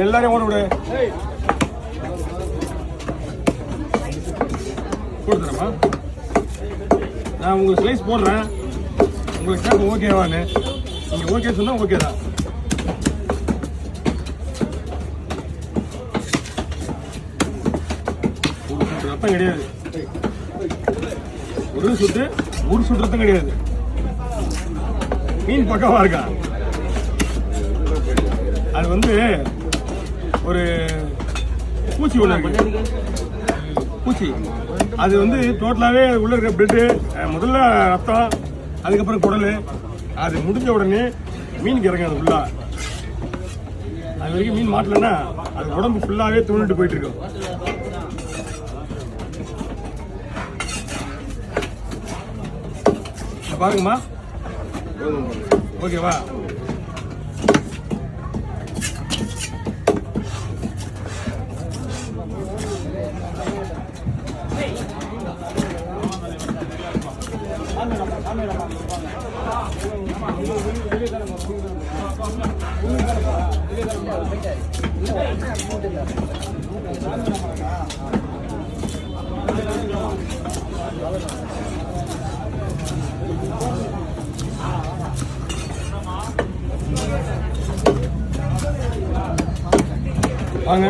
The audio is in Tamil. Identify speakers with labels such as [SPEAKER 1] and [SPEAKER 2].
[SPEAKER 1] எல்லாரையும் ஓட விடு. கொடுத்துறேம்மா. நான் உங்களுக்கு ஸ்லைஸ் போடுறேன். உங்களுக்கு கேட்க ஓகேவான்னு நீங்கள் ஓகே சொன்னால் ஓகே தான். ஒரு சுட்டு ரத்தம் கிடையாது. ஒரு சுட்டு ரத்தம் கிடையாது. மீன் பக்கவா இருக்கா? அது வந்து ஒரு பூச்சி ஒன்று இருக்கு. பூச்சி அது வந்து டோட்டலாகவே உள்ள இருக்க பிளட்டு, முதல்ல ரத்தம், அதுக்கப்புறம் குடல். அது முடிஞ்ச உடனே மீனுக்கு இறங்காது ஃபுல்லாக. அது வரைக்கும் மீன் மாட்டலன்னா அது உடம்பு ஃபுல்லாகவே துணிட்டு போயிட்டு இருக்கும். பாருங்கம்மா. ஓகேவா? வாங்க.